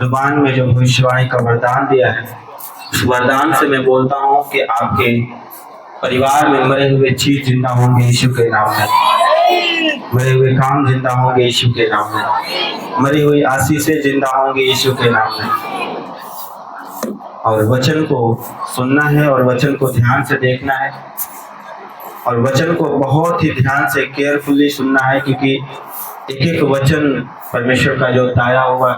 जुबान में जो भविष्यवाणी का वरदान दिया है, उस वरदान से मैं बोलता हूँ कि आपके परिवार में मरे हुए चीज जिंदा होंगे यीशु के नाम में, मरे हुए काम जिंदा होंगे यीशु के नाम में, मरी हुई आशीषें जिंदा होंगे यीशु के नाम में। और वचन को सुनना है और वचन को ध्यान से देखना है और वचन को बहुत ही ध्यान से केयरफुली सुनना है, क्योंकि एक एक वचन परमेश्वर का जो ताया हुआ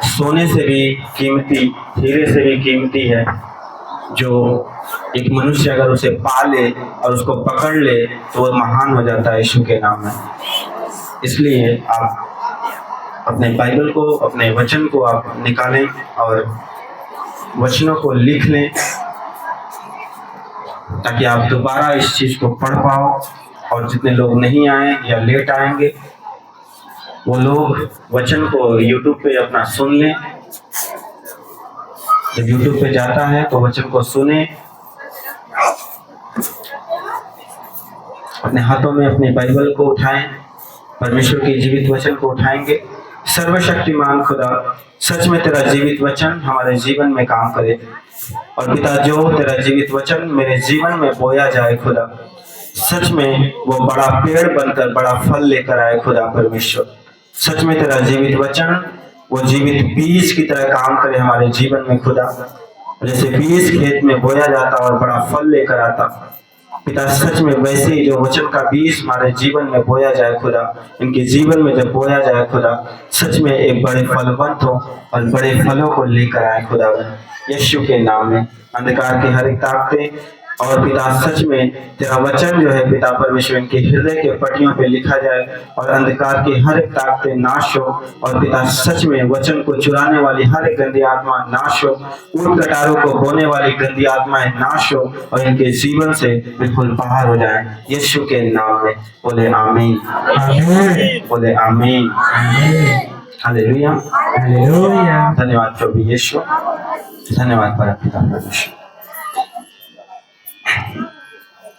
सोने से भी कीमती, हीरे से भी कीमती है। जो एक मनुष्य अगर उसे पा ले और उसको पकड़ ले तो वह महान हो जाता है यीशु के नाम में। इसलिए आप अपने बाइबल को, अपने वचन को आप निकालें और वचनों को लिख लें, ताकि आप दोबारा इस चीज को पढ़ पाओ। और जितने लोग नहीं आए या लेट आएंगे वो लोग वचन को यूट्यूब पे अपना सुन लें। जब यूट्यूब पे जाता है तो वचन को सुने, अपने हाथों में अपने बाइबल को उठाएं, परमेश्वर के जीवित वचन को उठाएंगे। सर्वशक्तिमान खुदा, सच में तेरा जीवित वचन हमारे जीवन में काम करे। और पिता, जो तेरा जीवित वचन मेरे जीवन में बोया जाए खुदा, सच में वो बड़ा पेड़ बनकर बड़ा फल लेकर आए खुदा परमेश्वर। सच में तेरा जीवित वचन वो जीवित बीज की तरह काम करे हमारे जीवन में खुदा। जैसे बीज खेत में बोया जाता और बड़ा फल लेकर आता, पिता सच में वैसे ही जो वचन का बीज हमारे जीवन में बोया जाए खुदा, इनके जीवन में जब बोया जाए खुदा, सच में एक बड़े फलवंत हो और बड़े फलों को लेकर आए खुदा यीशु के नाम में। अंधकार की हर एक ताकतें और पिता सच में तेरा वचन जो है पिता परमेश्वर इनके हृदय के पटियों पे लिखा जाए और अंधकार की हर एक ताकतें नाश हो। और पिता सच में वचन को चुराने वाली हर एक गंदी आत्मा नाश हो, ऊंट कटारों को बोने वाली गंदी आत्माएं नाश हो और इनके जीवन से बिल्कुल बाहर हो जाए यीशु के नाम में। बोले आमीन, बोले आमीन, हालेलुया, हालेलुया। धन्यवाद प्रभु यीशु, धन्यवाद परमपिता परमेश्वर।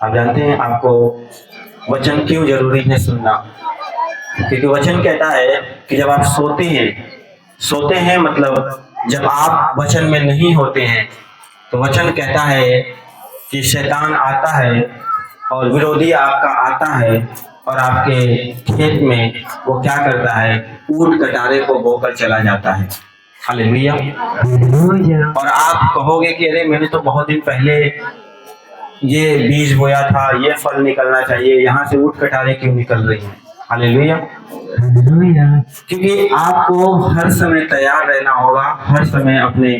आप जानते हैं आपको वचन क्यों जरूरी है सुनना? क्योंकि वचन कहता है कि जब आप सोते हैं मतलब जब आप वचन में नहीं होते हैं, तो वचन कहता है कि शैतान आता है और विरोधी आपका आता है और आपके खेत में वो क्या करता है, ऊंट कटारे को बोकर चला जाता है। हालेलुया। और आप कहोगे कि अरे मैंने तो बहुत दिन पहले ये बीज बोया था, ये फल निकलना चाहिए, यहाँ से ऊंट कटारे क्यों निकल रही हैं? हालेलुया। क्योंकि आपको हर समय तैयार रहना होगा, हर समय अपने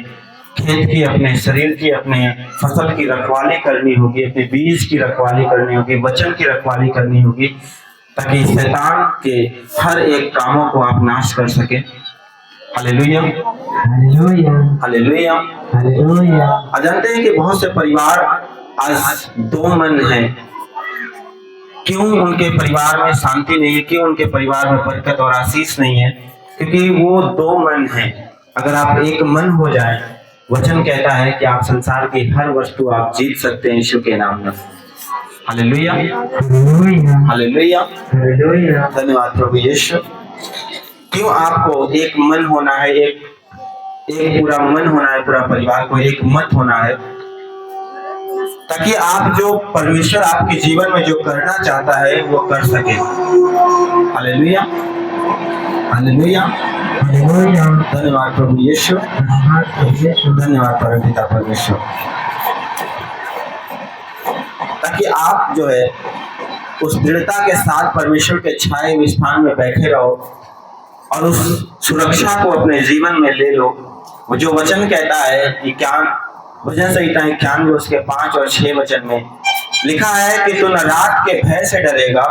खेत की, अपने शरीर की, अपने फसल की रखवाली करनी होगी, अपने बीज की रखवाली करनी होगी, वचन की रखवाली करनी होगी, ताकि शैतान के हर एक कामों को आप नाश कर सके। Hallelujah, hallelujah, hallelujah, hallelujah. आप जानते हैं कि बहुत से परिवार आज दो मन है। क्यों उनके परिवार में शांति नहीं है, क्यों उनके परिवार में बरकत और आशीष नहीं है? क्योंकि वो दो मन है। अगर आप एक मन हो जाए, वचन कहता है कि आप संसार की हर वस्तु आप जीत सकते हैं यीशु के नाम में। Hallelujah, hallelujah, hallelujah. धन्यवाद प्रभु यीशु। क्यों आपको एक मन होना है, एक पूरा मन होना है, पूरा परिवार को एक मत होना है, ताकि आप जो परमेश्वर आपके जीवन में जो करना चाहता है वो कर सके। Hallelujah, hallelujah, hallelujah. धन्यवाद प्रभु यीशु, धन्यवाद परमपिता परमेश्वर। ताकि आप जो है उस दृढ़ता के साथ परमेश्वर के छाए हुए स्थान में बैठे रहो और उस सुरक्षा को अपने जीवन में ले लो। वो जो वचन कहता है कि ज्ञान, भजन संहिता 91 उसके 5 और 6 वचन में लिखा है कि तू न रात के भय से डरेगा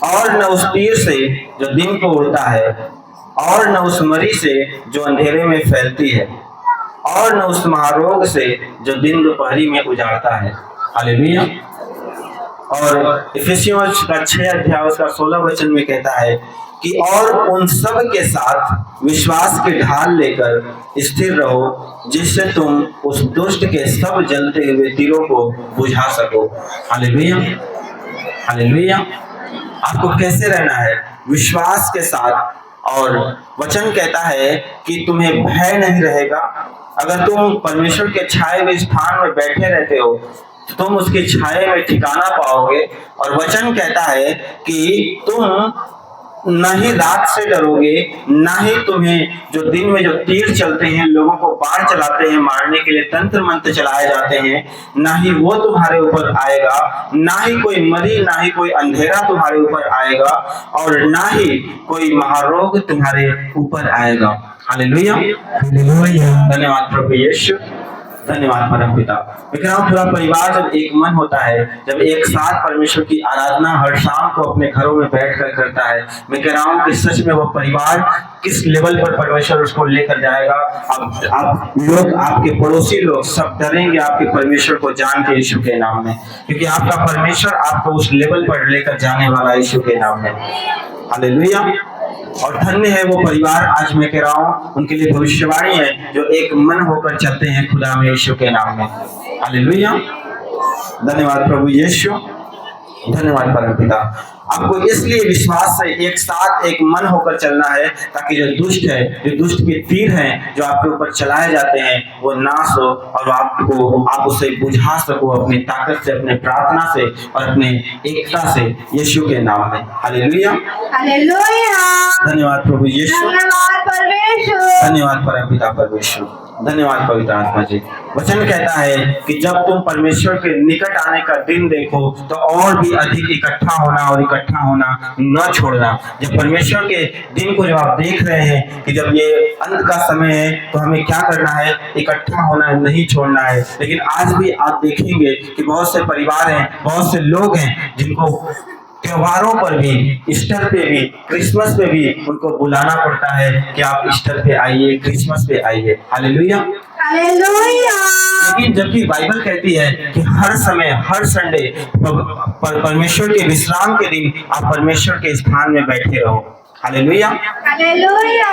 और न उस तीर से जो दिन को उड़ता है और न उस मरी से जो अंधेरे में फैलती है और न उस महारोग से जो दिन दोपहरी में उजाड़ता है। हालेलुया। और इफिसियों का 6 अध्याय उसका 16 वचन में कहता है कि और उन सब के साथ विश्वास के ढाल लेकर स्थिर रहो, जिससे तुम उस दुष्ट के सब जलते हुए तीरों को बुझा सको। Hallelujah, hallelujah. आपको कैसे रहना है? विश्वास के साथ और वचन कहता है कि तुम्हें भय नहीं रहेगा। अगर तुम परमेश्वर के छाए हुए स्थान में बैठे रहते हो तो तुम उसकी छाए में ठिकाना पाओगे। और वचन कहता है कि तुम न ही रात से डरोगे, न ही तुम्हें जो दिन में जो तीर चलते हैं, लोगों को बाण चलाते हैं, मारने के लिए तंत्र मंत्र चलाए जाते हैं, न ही वो तुम्हारे ऊपर आएगा। ना ही कोई मरी, ना ही कोई अंधेरा तुम्हारे ऊपर आएगा, और ना ही कोई महारोग तुम्हारे ऊपर आएगा। हालेलुया, धन्यवाद प्रभु यीशु, धन्यवाद परम पिता। मैं कह रहा हूँ पूरा परिवार जब एक मन होता है, जब एक साथ परमेश्वर की आराधना हर शाम को अपने घरों में बैठकर करता है, मैं कह रहा हूँ कि सच में वो परिवार किस लेवल पर परमेश्वर उसको लेकर जाएगा। आप लोग, आपके पड़ोसी लोग सब डरेंगे आपके परमेश्वर को जान के यीशु के नाम में, क्योंकि आपका परमेश्वर आपको उस लेवल पर लेकर जाने वाला यीशु के नाम में। हालेलुया। और धन्य है वो परिवार, आज मैं कह रहा हूँ उनके लिए भविष्यवाणी है, जो एक मन होकर चलते हैं खुदा में यीशु के नाम में। हालेलुया, धन्यवाद प्रभु यीशु, धन्यवाद परम पिता। आपको इसलिए विश्वास से एक साथ एक मन होकर चलना है, ताकि जो दुष्ट है, जो दुष्ट के तीर हैं जो आपके ऊपर चलाए जाते हैं, वो नाश हो और आप उसे बुझा सको अपनी ताकत से, अपने प्रार्थना से और अपने एकता से यीशु के नाम में। हालेलुया, हालेलुया, धन्यवाद प्रभु यीशु, धन्यवाद परमेश्वर, धन्यवाद परम पिता परमेश्वर, धन्यवाद पवित्र आत्मा जी। वचन कहता है कि जब तुम परमेश्वर के निकट आने का दिन देखो तो और भी अधिक इकट्ठा होना और इकट्ठा होना न छोड़ना। जब परमेश्वर के दिन को जब आप देख रहे हैं कि जब ये अंत का समय है, तो हमें क्या करना है? इकट्ठा होना नहीं छोड़ना है। लेकिन आज भी आप देखेंगे कि बहुत से परिवार हैं, बहुत से लोग हैं जिनको त्योहारों पर भी, ईस्टर पे भी, क्रिसमस पे भी उनको बुलाना पड़ता है कि आप ईस्टर पे आइए, क्रिसमस पे आइए। Hallelujah, hallelujah. लेकिन जबकि बाइबल कहती है कि हर समय, हर संडे परमेश्वर के विश्राम के दिन आप परमेश्वर के स्थान में बैठे रहो। Hallelujah, hallelujah.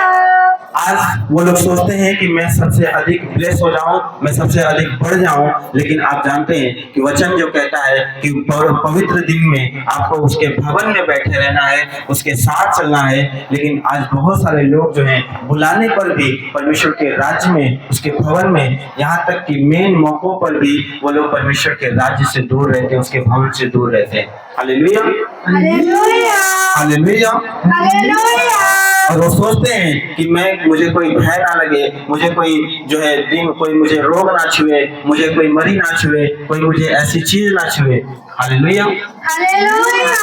आज वो लोग सोचते हैं कि मैं सबसे अधिक ब्लेस हो जाऊं, मैं सबसे अधिक बढ़ जाऊं, लेकिन आप जानते हैं कि वचन जो कहता है कि पवित्र दिन में आपको उसके भवन में बैठे रहना है, उसके साथ चलना है। लेकिन आज बहुत सारे लोग जो हैं बुलाने पर भी परमेश्वर के राज्य में, उसके भवन में, यहाँ तक कि मेन मौकों पर भी वो लोग परमेश्वर के राज्य से दूर रहते हैं, उसके भवन से दूर रहते हैं। Hallelujah, hallelujah, hallelujah, hallelujah. और वो सोचते हैं कि मुझे कोई भय ना लगे, मुझे कोई जो है दिन, कोई मुझे रोग ना छुए, मुझे कोई मरी ना छुए, कोई मुझे ऐसी चीज ना छुए। Hallelujah, hallelujah.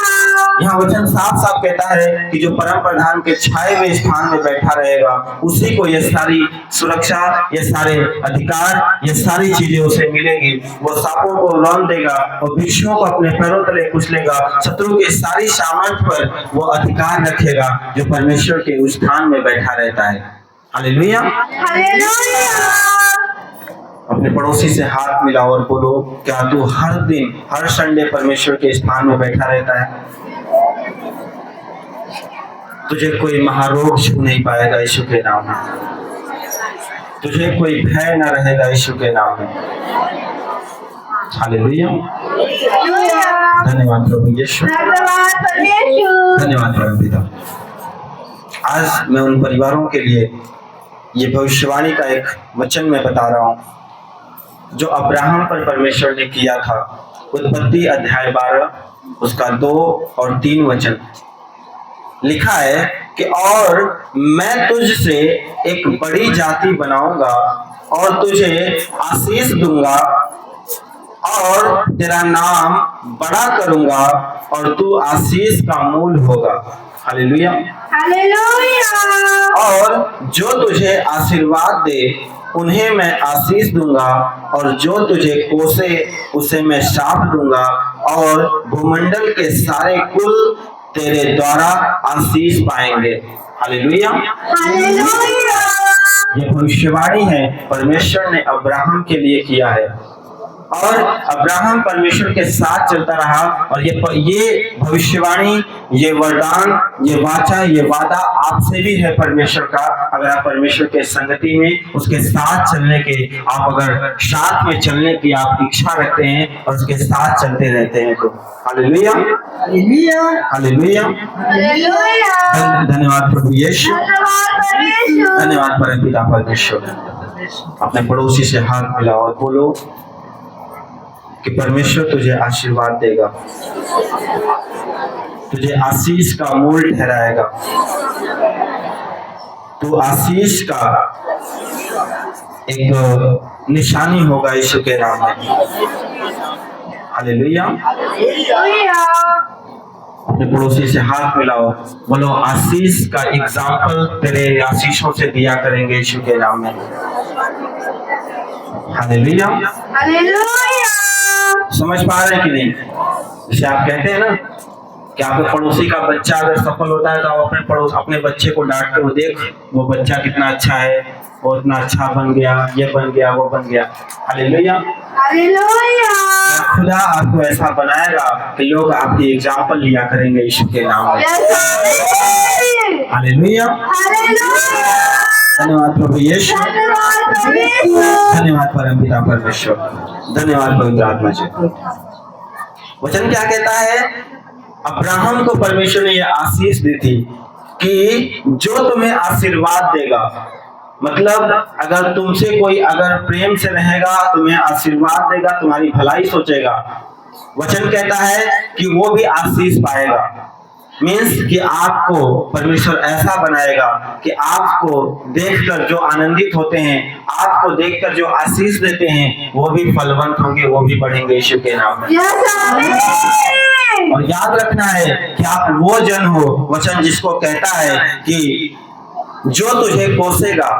यहाँ वचन साफ साफ कहता है कि जो परम प्रधान के छाए हुए स्थान में बैठा रहेगा, उसी को ये सारी सुरक्षा, ये सारे अधिकार, ये सारी चीजें उसे मिलेंगी। वो सांपों को रौंद देगा, वो बिच्छुओं को अपने पैरों तले कुचलेगा, शत्रु के सारी सामर्थ पर वो अधिकार रखेगा जो परमेश्वर के उस स्थान में बैठा रहता है। Hallelujah, hallelujah. अपने पड़ोसी से हाथ मिलाओ और बोलो, क्या तू हर दिन, हर संडे परमेश्वर के स्थान में बैठा रहता है? तुझे कोई महारोग छू नहीं पाएगा यीशु के नाम में, तुझे कोई भय न रहेगा यीशु के नाम में। हालेलुया, धन्यवाद प्रभु यीशु, धन्यवाद परमेश्वर, धन्यवाद परम पिता। आज मैं उन परिवारों के लिए ये भविष्यवाणी का एक वचन मैं बता रहा हूँ जो अब्राहम पर परमेश्वर ने किया था। उत्पत्ति अध्याय 12 उसका 2 और 3 वचन लिखा है कि और मैं तुझसे एक बड़ी जाति बनाऊंगा और तुझे आशीष दूंगा और तेरा नाम बड़ा करूंगा और तू आशीष का मूल होगा। Hallelujah, hallelujah. और जो तुझे आशीर्वाद दे उन्हें मैं आशीष दूंगा और जो तुझे कोसे उसे मैं श्राप दूंगा और भूमंडल के सारे कुल तेरे द्वारा आशीष पाएंगे। Hallelujah, hallelujah. ये भविष्यवाणी है परमेश्वर ने अब्राहम के लिए किया है, और अब्राहम परमेश्वर के साथ चलता रहा और ये भविष्यवाणी ये वरदान, ये वाचा, ये वादा आपसे भी है परमेश्वर का। अगर आप परमेश्वर के संगति में उसके साथ चलने के, आप अगर साथ में चलने की आप इच्छा रखते हैं और उसके साथ चलते रहते हैं तो हालेलुया, हालेलुया, हालेलुया। हालेलुया। धन्यवाद प्रभु यीशु, धन्यवाद परमेश्वर। धन्यवाद परमपिता परमेश्वर। अपने पड़ोसी से हाथ मिलाओ और बोलो कि परमेश्वर तुझे आशीर्वाद देगा, तुझे आशीष का मूल ठहराएगा, तू आशीष का एक निशानी होगा यीशु के नाम में। हालेलुया। हालेलुया। अपने पड़ोसी से हाथ मिलाओ, बोलो आशीष का एग्जाम्पल तेरे आशीषों से दिया करेंगे यीशु के नाम में। हालेलुया। हालेलुया। समझ पा रहे हैं कि नहीं? जैसे आप कहते हैं ना कि आपके पड़ोसी का बच्चा अगर सफल होता है तो आप अपने बच्चे को डांटते हो, देख वो बच्चा कितना अच्छा है, वो इतना अच्छा बन गया, ये बन गया, वो बन गया। हालेलुया। हालेलुया। खुदा आपको ऐसा बनाएगा कि लोग आपकी एग्जाम्पल लिया करेंगे यीशु के नाम में। हालेलुया। हालेलुया। धन्यवाद प्रभु यीशु, धन्यवाद परमेश्वर। धन्यवाद परमपिता परमेश्वर, धन्यवाद पवित्र आत्मा जी। वचन क्या कहता है? अब्राहम को परमेश्वर ने यह आशीष दी थी कि जो तुम्हें आशीर्वाद देगा, मतलब अगर तुमसे कोई अगर प्रेम से रहेगा, तुम्हें आशीर्वाद देगा, तुम्हारी भलाई सोचेगा, वचन कहता है कि वो भी आशीष पाएगा। मीन्स कि आपको परमेश्वर ऐसा बनाएगा कि आपको देखकर जो आनंदित होते हैं, आपको देखकर जो आशीष देते हैं, वो भी फलवंत होंगे, वो भी बढ़ेंगे यीशु के नाम में। और याद रखना है कि आप वो जन हो, वचन जिसको कहता है कि जो तुझे कोसेगा,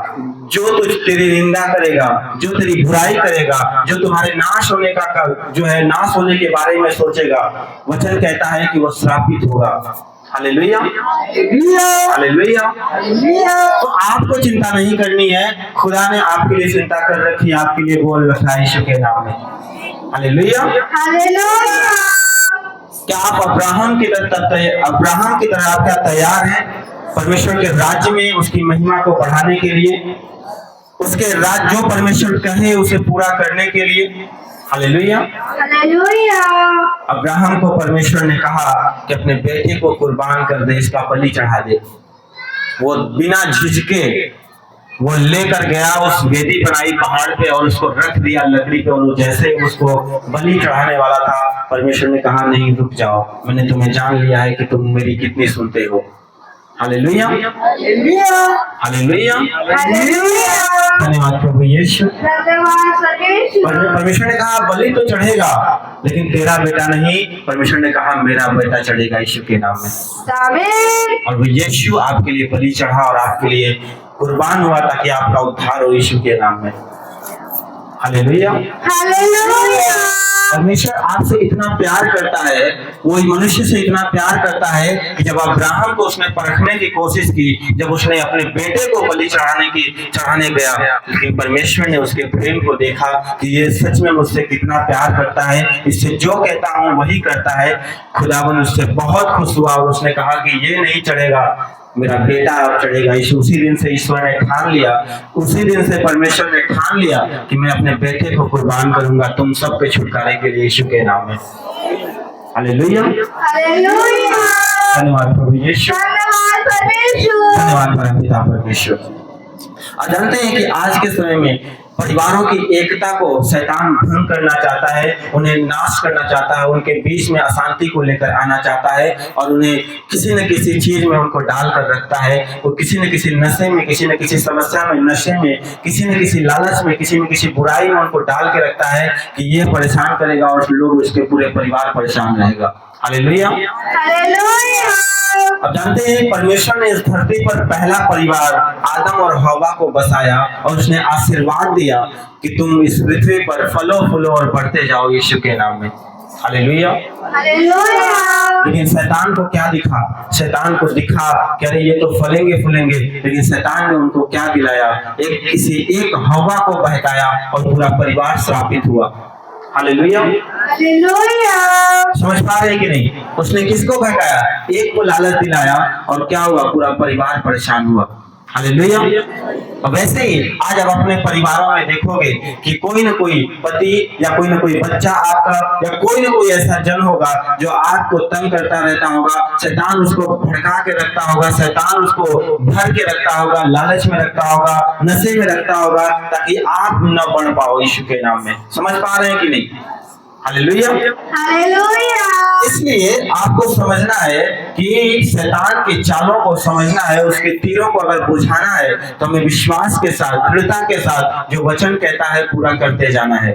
जो तेरी निंदा करेगा, जो तेरी बुराई करेगा, जो तुम्हारे नाश होने का जो है नाश होने के बारे में सोचेगा, वचन कहता है कि वो श्रापित होगा। Hallelujah, hallelujah. तो आपको चिंता नहीं करनी है, खुदा ने आपके लिए चिंता कर रखी है, आपके लिए बोल रखा है यीशु के नाम में। हालेलुया। क्या आप अब्राहम की तरह आप क्या तैयार हैं परमेश्वर के राज्य में उसकी महिमा को बढ़ाने के लिए, उसके राज्य जो परमेश्वर कहे उसे पूरा करने के लिए? हालेलुया। हालेलुया। अब्राहम को परमेश्वर ने कहा कि अपने बेटे को कुर्बान कर दे, इसका बलि चढ़ा दे। वो बिना झिझके वो लेकर गया, उस वेदी बनाई पहाड़ पे और उसको रख दिया लकड़ी पे, और जैसे उसको बलि चढ़ाने वाला था, परमेश्वर ने कहा नहीं, रुक जाओ, मैंने तुम्हें जान लिया है कि तुम मेरी कितनी सुनते हो। Hallelujah, hallelujah. धन्यवाद प्रभु यीशु। परमेश्वर ने कहा बलि तो चढ़ेगा, लेकिन तेरा बेटा नहीं, परमेश्वर ने कहा मेरा बेटा चढ़ेगा यीशु के नाम में। और वो यीशु आपके लिए बलि चढ़ा और आपके लिए कुर्बान हुआ ताकि आपका उद्धार हो यीशु के नाम में। Hallelujah, hallelujah. परमेश्वर आपसे इतना प्यार करता है, वो मनुष्य से इतना प्यार करता है कि जब अब्राहम को उसने परखने की कोशिश की, जब उसने अपने बेटे को बलि चढ़ाने गया, लेकिन परमेश्वर ने उसके प्रेम को देखा कि ये सच में मुझसे कितना प्यार करता है, इससे जो कहता हूँ वही करता है। खुदावन उससे बहुत खुश हुआ और उसने कहा कि ये नहीं चढ़ेगा, मेरा बेटा अब चढ़ेगा। उसी दिन से ईश्वर ने ठान लिया, उसी दिन से परमेश्वर ने ठान लिया कि मैं अपने बेटे को कुर्बान करूंगा तुम सबके छुटकारे के लिए यीशु के नाम में। Hallelujah, hallelujah. धन्यवाद प्रभु यीशु, धन्यवाद परमेश्वर। धन्यवाद परमपिता परमेश्वर। आप जानते हैं कि आज के समय में परिवारों की एकता को शैतान भंग करना चाहता है, उन्हें नाश करना चाहता है, उनके बीच में अशांति को लेकर आना चाहता है और उन्हें किसी न किसी चीज में उनको डाल कर रखता है। वो किसी न किसी नशे में, किसी न किसी समस्या में, नशे में, किसी न किसी लालच में, किसी न किसी बुराई में उनको डाल के रखता है कि ये परेशान करेगा और लोग उसके पूरे परिवार परेशान रहेगा। Hallelujah, hallelujah. अब जानते हैं परमेश्वर ने इस धरती पर पहला परिवार आदम और हवा को बसाया और उसने आशीर्वाद दिया कि तुम इस पृथ्वी पर फलो फूलो और बढ़ते जाओ यीशु के नाम में। Hallelujah, hallelujah. लेकिन शैतान को क्या दिखा? शैतान को दिखा कि अरे ये तो फलेंगे फूलेंगे, लेकिन शैतान ने उनको क्या दिलाया? एक हवा को बहकाया और पूरा परिवार श्रापित हुआ। हालेलुया। हालेलुया। समझ पा रहे हैं कि नहीं? उसने किसको भटकाया? एक को लालच दिलाया और क्या हुआ? पूरा परिवार परेशान हुआ। हालेलुया। और वैसे ही आज आप अपने परिवारों में देखोगे कि कोई ना कोई पति या कोई ना कोई बच्चा आपका या कोई ना कोई ऐसा जन होगा जो आपको तंग करता रहता होगा, शैतान उसको भड़का के रखता होगा, शैतान उसको भर के रखता होगा, लालच में रखता होगा, नशे में रखता होगा, ताकि आप न बढ़ पाओ यीशु के नाम में। समझ पा रहे हैं कि नहीं? हालेलुया। हालेलुया। इसलिए आपको समझना है कि शैतान के चालों को समझना है, उसके तीरों को अगर बुझाना है तो हमें विश्वास के साथ, दृढ़ता के साथ जो वचन कहता है पूरा करते जाना है।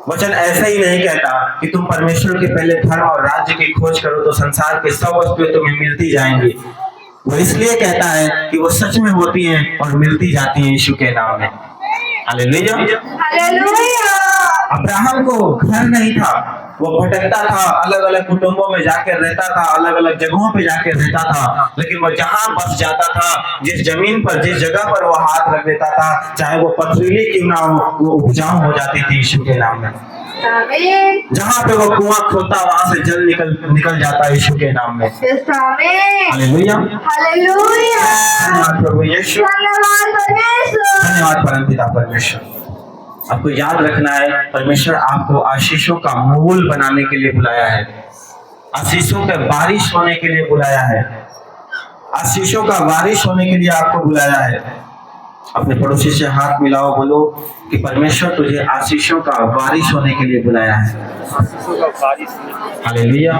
वचन ऐसा ही नहीं कहता कि तुम परमेश्वर के पहले धर्म और राज्य की खोज करो तो संसार के सब वस्तुएं तुम्हें मिलती जाएंगी। वो इसलिए कहता है कि वो सच में होती हैं और मिलती जाती हैं यीशु के नाम में। हालेलुया। हालेलुया। अब्राहम को घर नहीं था, वो भटकता था, अलग अलग कुटुंबों में जाकर रहता था, अलग अलग जगहों पे जाकर रहता था, लेकिन वो जहां बस जाता था, जिस जमीन पर, जिस जगह पर वो हाथ रख देता था, चाहे वो पथरीली क्यों ना हो, वो उपजाऊ हो जाती थी यीशु के नाम में। आमीन। जहां पे वो कुआं खोदता वहां से जल निकल जाता है यीशु के नाम में। आमीन। हालेलुया। हालेलुया। धन्यवाद प्रभु यीशु, धन्यवाद परमेश्वर। धन्यवाद परमपिता परमेश्वर। आपको याद रखना है, परमेश्वर आपको आशीषों का मूल बनाने के लिए बुलाया है, आशीषों का बारिश होने के लिए बुलाया है, आशीषों का बारिश होने के लिए आपको बुलाया है। अपने पड़ोसी से हाथ मिलाओ, बोलो कि परमेश्वर तुझे आशीषों का बारिश होने के लिए बुलाया है। हालेलुया।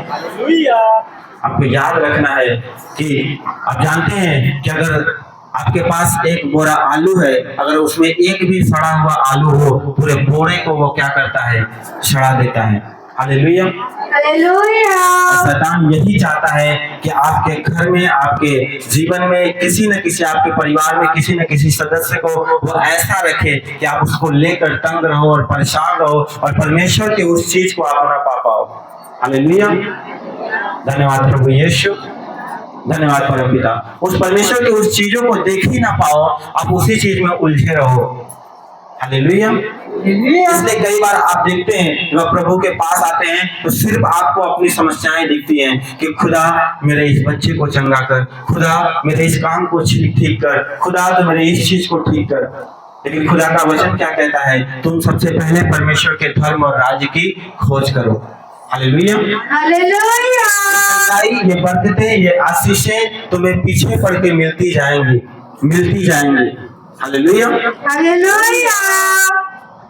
आपको याद रखना है कि आप जानते हैं कि अगर आपके पास एक बोरा आलू है, अगर उसमें एक भी सड़ा हुआ आलू हो, पूरे बोरे को वो क्या करता है? सड़ा देता है। हालेलुया। हालेलुया। शैतान यही चाहता है कि आपके घर में, आपके जीवन में, किसी न किसी, आपके परिवार में किसी न किसी सदस्य को वो ऐसा रखे कि आप उसको लेकर तंग रहो और परेशान रहो और परमेश्वर की उस चीज को आप ना पा पाओ। हालेलुया। धन्यवाद प्रभु यीशु, धन्यवाद परमपिता। उस परमेश्वर की उस चीजों को देख ही ना पाओ, आप उसी चीज में उलझे रहो। हालेलुया। इसलिए कई बार आप देखते हैं जब प्रभु के पास आते हैं तो सिर्फ आपको अपनी समस्याएं दिखती हैं कि खुदा मेरे इस बच्चे को चंगा कर, खुदा मेरे इस काम को ठीक कर, खुदा तो मेरे इस चीज को ठीक कर। लेकिन खुदा का वचन क्या कहता है? तुम सबसे पहले परमेश्वर के धर्म और राज्य की खोज करो। हालेलुया। हालेलुया। ये बरकतें, ये आशीषें तुम्हें पीछे पड़ के मिलती जाएंगी, मिलती जाएंगी। हालेलुया। हालेलुया।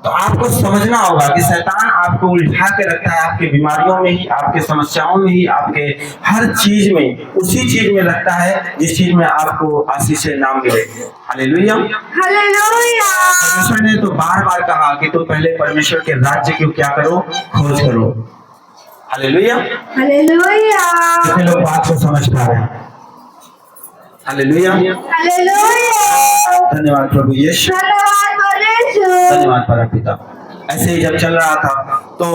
तो आपको समझना होगा कि शैतान आपको उलझा के रखता है, आपकी बीमारियों में ही, आपके समस्याओं में ही, आपके हर चीज में, उसी चीज में रखता है जिस चीज में आपको आशीषें ना मिले। हालेलुया। हालेलुया। परमेश्वर ने तो बार बार कहा कि तुम पहले परमेश्वर के राज्य की क्या करो? खोज करो। हालेलुया। हालेलुया। कितने लोग बात को समझ पा रहे हैं? हालेलुया। हालेलुया। धन्यवाद प्रभु यीशु, धन्यवाद परमेश्वर। धन्यवाद परमपिता। ऐसे ही जब चल रहा था तो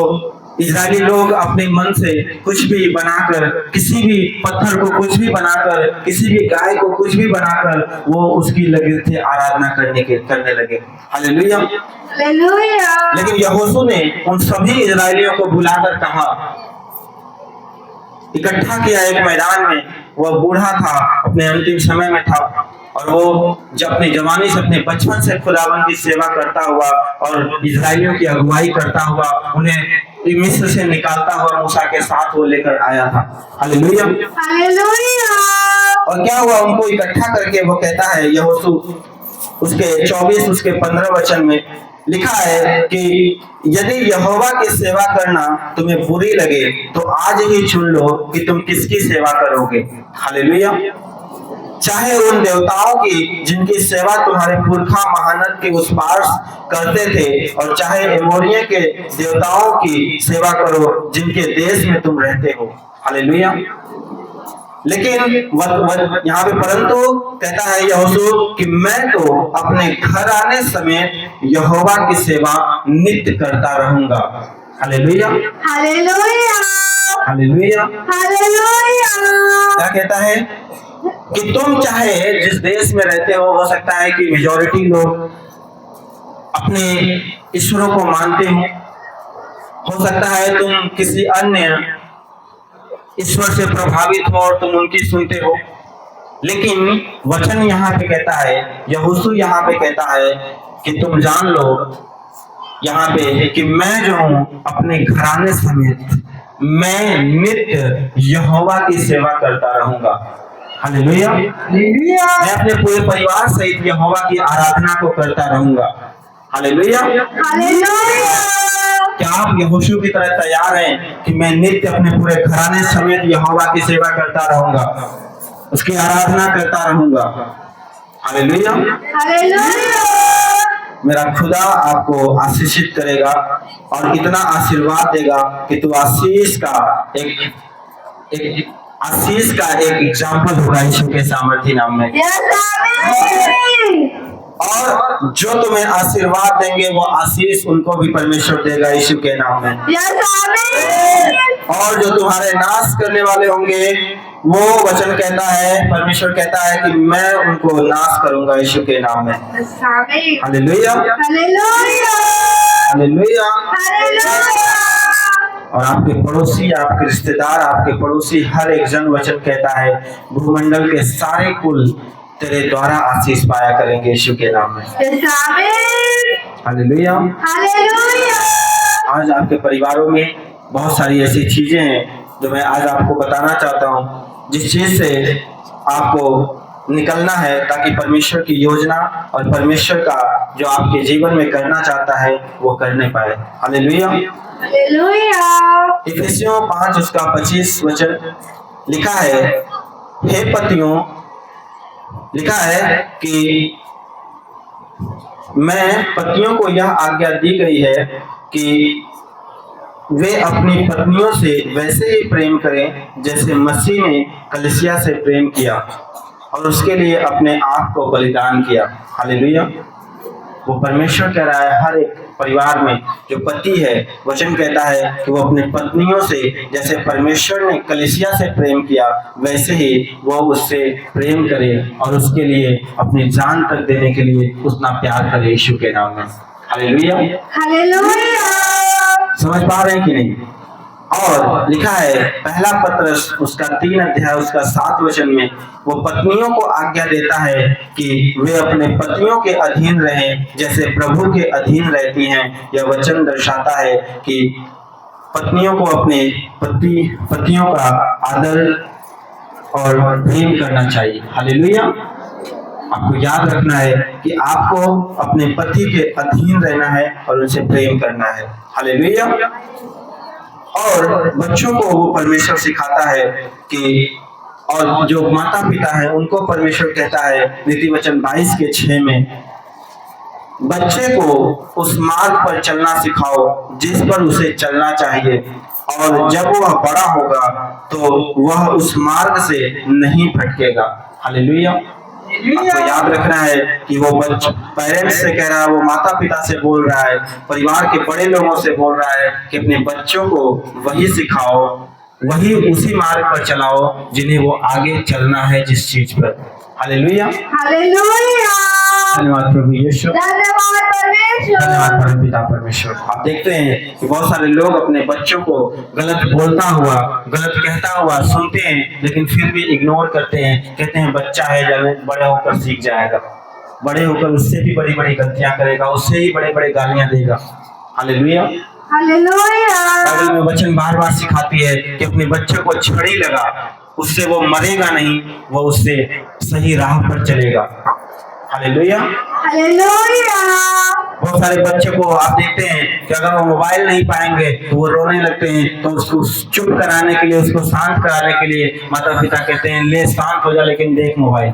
इजरायली लोग अपने मन से कुछ भी बनाकर, किसी भी पत्थर को कुछ भी बनाकर, किसी भी गाय को कुछ भी बनाकर वो उसकी लगे थे आराधना करने लगे। हालेलुया। हालेलुया। लेकिन यहोशू ने उन सभी इजरायलियों को बुलाकर कहा, इकट्ठा किया एक मैदान में। वह बूढ़ा था, अपने अंतिम समय में था, और वो जब अपनी जवानी से, अपने बचपन से खुदावन की सेवा करता हुआ और इजरायलियों की अगुवाई करता हुआ, उन्हें मिस्र से निकालता हुआ मूसा के साथ वो लेकर आया था। हालेलुया। हालेलुया। और क्या हुआ? उनको इकट्ठा करके वो कहता है, यहोशू उसके 24 उसके 15 वचन में लिखा है कि यदि यहोवा की सेवा करना तुम्हें बुरी लगे तो आज ही चुन लो कि तुम किसकी सेवा करोगे। हालेलुया। चाहे उन देवताओं की जिनकी सेवा तुम्हारे पुरखा महानद के उस पार करते थे, और चाहे एमोरियों के देवताओं की सेवा करो जिनके देश में तुम रहते हो। हालेलुया। लेकिन यहाँ पे परंतु कहता है यहोशू कि मैं तो अपने घर आने समेत यहोवा की सेवा नित्य करता रहूंगा। हालेलुया। हालेलुया। हालेलुया। हालेलुया। क्या कहता है कि तुम चाहे जिस देश में रहते हो सकता है कि मेजॉरिटी लोग अपने ईश्वरों को मानते हो, हो सकता है तुम किसी अन्य ईश्वर से प्रभावित हो और तुम उनकी सुनते हो, लेकिन वचन यहाँ पे कहता है, यहोशू यहाँ पे कहता है कि तुम जान लो यहाँ पे कि मैं जो हूँ अपने घराने समेत मैं नित्य यहोवा की सेवा करता रहूंगा। हालेलुया। मैं अपने पूरे परिवार सहित यहोवा की आराधना को करता रहूंगा। हालेलुया। क्या आप यहोशू की तरह तैयार हैं कि मैं नित्य अपने पूरे घराने समेत यहोवा की सेवा करता रहूंगा, उसकी आराधना करता रहूंगा? हालेलुया। मेरा खुदा आपको आशीषित करेगा और इतना आशीर्वाद देगा कि तू आशीष का एक एग्जाम्पल होगा यीशु के सामर्थी नाम में। और जो तुम्हें आशीर्वाद देंगे वो आशीष उनको भी परमेश्वर देगा यीशु के नाम में। और जो तुम्हारे नाश करने वाले होंगे वो वचन कहता है, परमेश्वर कहता है कि मैं उनको नाश करूंगा यीशु के नाम में। हालेलुया। हालेलुया। और आपके पड़ोसी, आपके रिश्तेदार, आपके पड़ोसी हर एक जन वचन कहता है भूमंडल के सारे कुल तेरे द्वारा आशीष पाया करेंगे यीशु के नाम में। हालेलुया। आज आपके परिवारों में बहुत सारी ऐसी चीजें हैं जो मैं आज आपको बताना चाहता हूँ, जिस चीज से आपको निकलना है ताकि परमेश्वर की योजना और परमेश्वर का जो आपके जीवन में करना चाहता है वो करने पाए। हालेलुया। इफिसियों 5:25 वचन लिखा है, हे पतियों, लिखा है कि मैं पतियों को यह आज्ञा दी गई है कि वे अपनी पत्नियों से वैसे ही प्रेम करें जैसे मसीह ने कलीसिया से प्रेम किया और उसके लिए अपने आप को बलिदान किया। हालेलुया। वो परमेश्वर कह रहा है हर एक परिवार में जो पति है, वचन कहता है कि वो अपने पत्नियों से जैसे परमेश्वर ने कलीसिया से प्रेम किया वैसे ही वो उससे प्रेम करे और उसके लिए अपनी जान तक देने के लिए उतना प्यार करे यीशु के नाम में। हालेलुया। समझ पा रहे हैं कि नहीं? और लिखा है पहला पत्रस उसका 3 अध्याय उसका 7 वचन में वो पत्नियों को आज्ञा देता है कि वे अपने पतियों के अधीन रहें जैसे प्रभु के अधीन रहती हैं। यह वचन दर्शाता है कि पत्नियों को अपने पतियों का आदर और प्रेम करना चाहिए। हालेलुया। आपको याद रखना है कि आपको अपने पति के अधीन रहना है और उनसे प्रेम करना है। हालेलुया। और बच्चों को वो परमेश्वर सिखाता है कि, और जो माता पिता है उनको परमेश्वर कहता है नीति वचन 22:6 में, बच्चे को उस मार्ग पर चलना सिखाओ जिस पर उसे चलना चाहिए, और जब वह बड़ा होगा तो वह उस मार्ग से नहीं भटकेगा। हालेलुया। आपको याद रखना है कि वो बच्चा पेरेंट्स से कह रहा है, वो माता पिता से बोल रहा है, परिवार के बड़े लोगों से बोल रहा है कि अपने बच्चों को वही सिखाओ, वही उसी मार्ग पर चलाओ जिन्हें वो आगे चलना है जिस चीज पर। हालेलुया। धन्यवाद प्रभु यीशु। धन्यवाद परम पिता परमेश्वर। आप देखते हैं कि बहुत सारे लोग अपने बच्चों को गलत बोलता हुआ, गलत कहता हुआ सुनते हैं, लेकिन फिर भी इग्नोर करते हैं, कहते हैं बच्चा है, जब बड़े होकर सीख जाएगा, बड़े होकर उससे भी बड़ी बड़ी गलतियां करेगा, उससे ही बड़े बड़े गालियां देगा। हालेलुया। बाइबल में वचन बार बार सिखाती है कि अपने बच्चे को छड़ी लगा, उससे वो मरेगा नहीं, वो उससे सही राह पर चलेगा। हालेलुया। बहुत सारे बच्चे को आप देखते हैं कि अगर वो मोबाइल नहीं पाएंगे तो वो रोने लगते हैं, तो उसको चुप कराने के लिए, उसको शांत कराने के लिए माता पिता कहते हैं ले शांत हो जा, लेकिन देख मोबाइल।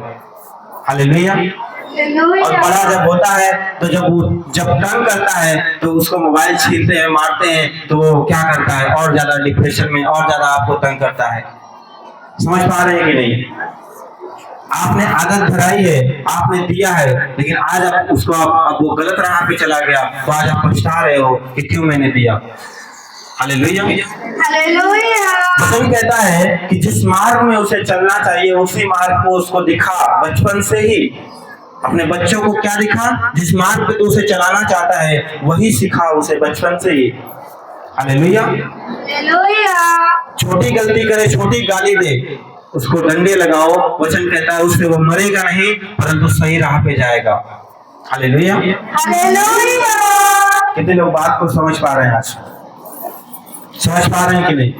हालेलुया। और बड़ा जब होता है तो जब तंग करता है तो उसको मोबाइल छीनते हैं, मारते हैं, तो वो क्या करता है और ज्यादा डिप्रेशन में और ज्यादा आपको तंग करता है। समझ पा रहे हैं कि नहीं? आपने आदत धराई है, आपने दिया है, लेकिन आज आप उसको अब वो गलत राह पे चला गया, तो आज आप पछता रहे हो कि क्यों मैंने दिया। हालेलुया। वचन कहता है कि जिस मार्ग में उसे चलना चाहिए उसी मार्ग को उसको दिखा बचपन से ही। अपने बच्चों को क्या दिखा? जिस मार्ग पे तू उसे चलाना चाहता है वही सिखा उसे बचपन से ही। हालेलुया। हालेलुया। छोटी गलती करे, छोटी गाली दे, उसको डंडे लगाओ, वचन कहता है उससे वो मरेगा नहीं परंतु सही राह पे जाएगा। हालेलुया। हालेलुया। कितने लोग बात को समझ पा रहे हैं? आज समझ पा रहे हैं कि नहीं?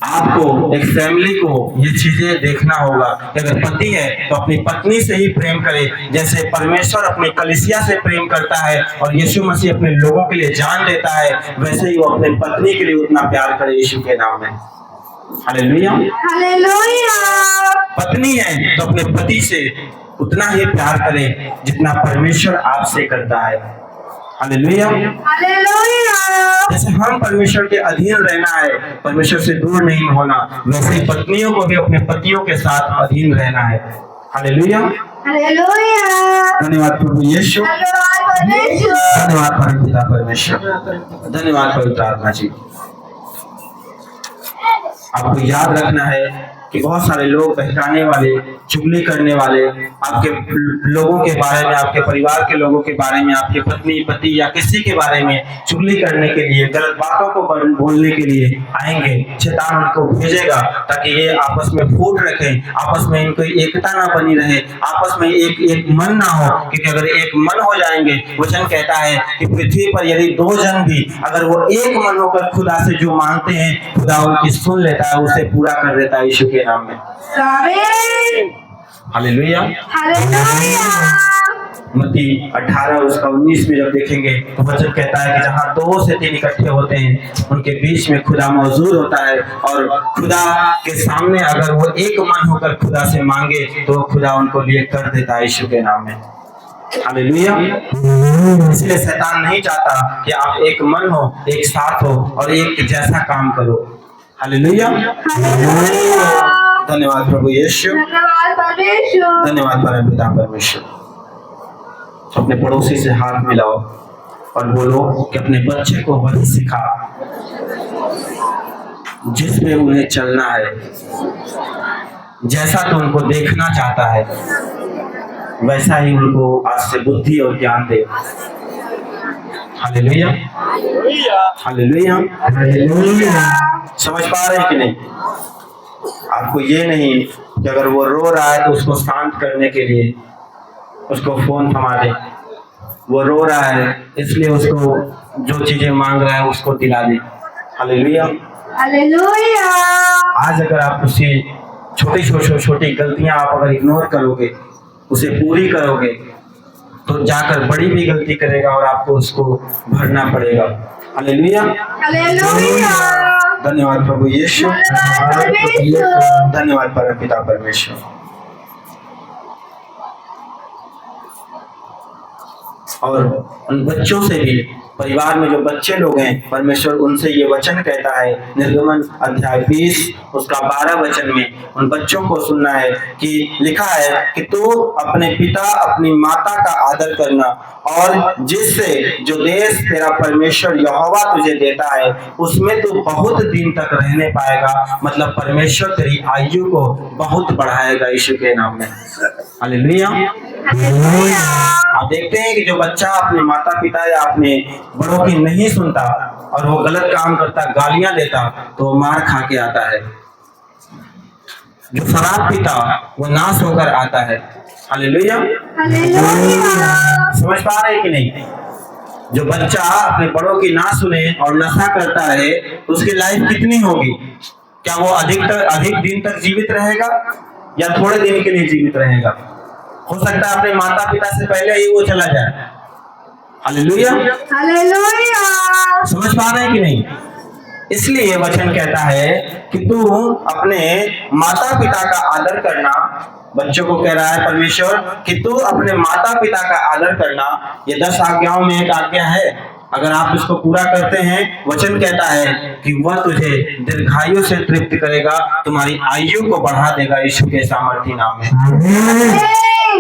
आपको एक फैमिली को ये चीजें देखना होगा कि अगर पति है तो अपनी पत्नी से ही प्रेम करे, जैसे परमेश्वर अपनी कलीसिया से प्रेम करता है और यीशु मसीह अपने लोगों के लिए जान देता है, वैसे ही वो अपने पत्नी के लिए उतना प्यार करे यीशु के नाम में। हालेलुया। हालेलुया। पत्नी है तो अपने पति से उतना ही प्यार करे जितना परमेश्वर आपसे करता है। हालेलुया। हालेलुया। जैसे हम परमेश्वर के अधीन रहना है, परमेश्वर से दूर नहीं होना, वैसे ही पत्नियों को भी अपने पतियों के साथ अधीन रहना है। हालेलुया। हालेलुया। धन्यवाद प्रभु यीशु, धन्यवाद परमेश्वर। धन्यवाद परमपिता परमेश्वर, धन्यवाद पवित्र आत्मा जी। आपको याद रखना है कि बहुत सारे लोग बहकाने वाले, चुगली करने वाले, आपके लोगों के बारे में, आपके परिवार के लोगों के बारे में, आपके पत्नी पति या किसी के बारे में चुगली करने के लिए, गलत बातों को बोलने के लिए आएंगे। शैतान उनको भेजेगा ताकि ये आपस में फूट रखें, आपस में इनको एकता ना बनी रहे, आपस में एक मन ना हो, क्योंकि अगर एक मन हो जाएंगे, वचन कहता है कि पृथ्वी पर यदि दो जन भी अगर वो एक मन होकर खुदा से जो मांगते हैं, खुदा उनकी सुन लेता है, उसे पूरा कर देता है यीशु के नाम में। आमीन। हालेलुया। हालेलुया। मत्ती 18:19 में जब देखेंगे तो वचन कहता है कि जहाँ 2 से 3 इकट्ठे होते हैं उनके बीच में खुदा मौजूद होता है, और खुदा के सामने अगर वो एक मन होकर खुदा से मांगे तो खुदा उनको लिए कर देता है यीशु के नाम में। हालेलुया। इसलिए शैतान नहीं चाहता कि आप एक मन हो, एक साथ हो और एक जैसा काम करो। हालेलुया। धन्यवाद प्रभु यीशु, धन्यवाद परमेश्वर। धन्यवाद परमपिता परमेश्वर। अपने पड़ोसी से हाथ मिलाओ और बोलो कि अपने बच्चे को वही सिखा जिसमें उन्हें चलना है, जैसा तो उनको देखना चाहता है वैसा ही उनको आज से बुद्धि और ज्ञान दे। हालेलुया। हालेलुया। हालेलुया। समझ पा रहे हैं कि नहीं? आपको ये नहीं कि अगर वो रो रहा है तो उसको शांत करने के लिए उसको फोन थमा दे। वो रो रहा है इसलिए उसको जो चीजें मांग रहा है उसको दिला दे। हालेलुया। हालेलुया। आज अगर आप उसकी छोटी गलतियां आप अगर इग्नोर करोगे, उसे पूरी करोगे, तो जाकर बड़ी भी गलती करेगा और आपको उसको भरना पड़ेगा। हालेलुया। हालेलुया। धन्यवाद प्रभु यीशु, धन्यवाद परमेश्वर। धन्यवाद परमपिता परमेश्वर। और उन बच्चों से भी, परिवार में जो बच्चे लोग हैं, परमेश्वर उनसे ये वचन कहता है, निर्गमन अध्याय 20 उसका 12 वचन में उन बच्चों को सुनना है कि लिखा है कि तू अपने पिता अपनी माता का आदर करना, और जिससे जो देश तेरा परमेश्वर यहोवा तुझे देता है उसमें तू बहुत दिन तक रहने पाएगा। मतलब परमेश्वर तेरी आयु को बहुत बढ़ाएगा यीशु के नाम में। हालेलुया। आप देखते हैं कि जो बच्चा अपने माता पिता या अपने बड़ों की नहीं सुनता और वो गलत काम करता, गालियां देता, तो वो मार खा के आता है। जो शराब पीता वो नाश होकर आता है। हालेलुया। समझ पा रहे हैं कि नहीं? जो बच्चा अपने बड़ों की ना सुने और नशा करता है उसकी लाइफ कितनी होगी? क्या वो अधिक दिन तक जीवित रहेगा या थोड़े दिन के लिए जीवित रहेगा? हो सकता है अपने माता पिता से पहले ही वो चला जाए। हालेलुया। हालेलुया। समझ पा रहे हैं कि नहीं? इसलिए वचन कहता है कि तू अपने माता पिता का आदर करना। बच्चों को कह रहा है परमेश्वर कि तू अपने माता पिता का आदर करना। ये 10 आज्ञाओं में एक आज्ञा है, अगर आप इसको पूरा करते हैं, वचन कहता है कि वह तुझे दीर्घायु से तृप्त करेगा, तुम्हारी आयु को बढ़ा देगा यीशु के सामर्थी नाम में,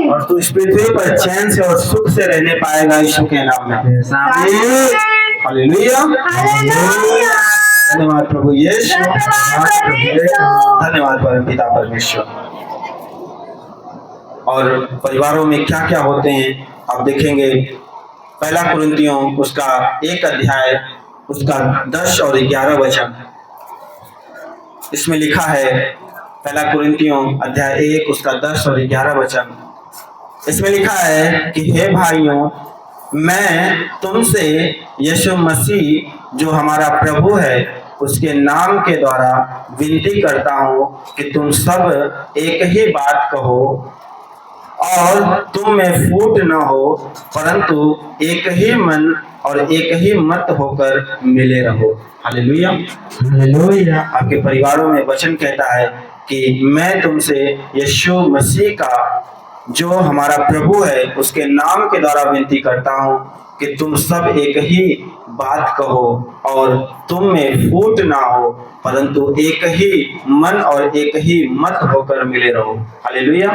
और तू इस पृथ्वी पर चैन से और सुख से रहने पाएगा यीशु के नाम में। हालेलुया। धन्यवाद प्रभु यीशु, धन्यवाद परमपिता परमेश्वर। और परिवारों में क्या क्या होते हैं आप देखेंगे। पहला कुरिन्थियों उसका 1 अध्याय उसका 10 और 11 वचन। इसमें लिखा है, पहला कुरिन्थियों अध्याय 1 उसका 10 और 11 वचन। इसमें लिखा है कि हे भाइयों, मैं तुमसे यीशु मसीह जो हमारा प्रभु है उसके नाम के द्वारा विनती करता हूँ कि तुम सब एक ही बात कहो और तुम में फूट न हो, परंतु एक ही मन और एक ही मत होकर मिले रहो। Hallelujah, hallelujah. आपके परिवारों में वचन कहता है कि मैं तुमसे यीशु मसीह का जो हमारा प्रभु है उसके नाम के द्वारा विनती करता हूँ कि तुम सब एक ही बात कहो और तुम में फूट ना हो, परंतु एक ही मन और एक ही मत होकर मिले रहो। Hallelujah,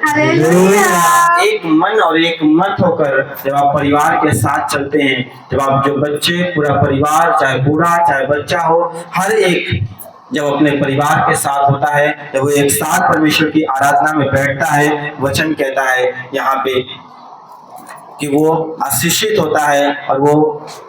hallelujah. एक मन और एक मत होकर जब आप परिवार के साथ चलते हैं, जब आप जो बच्चे, पूरा परिवार, चाहे बूढ़ा चाहे बच्चा हो, हर एक जब अपने परिवार के साथ होता है, जब वो एक साथ परमेश्वर की आराधना में बैठता है, वचन कहता है यहाँ पे कि वो आशीषित होता है और वो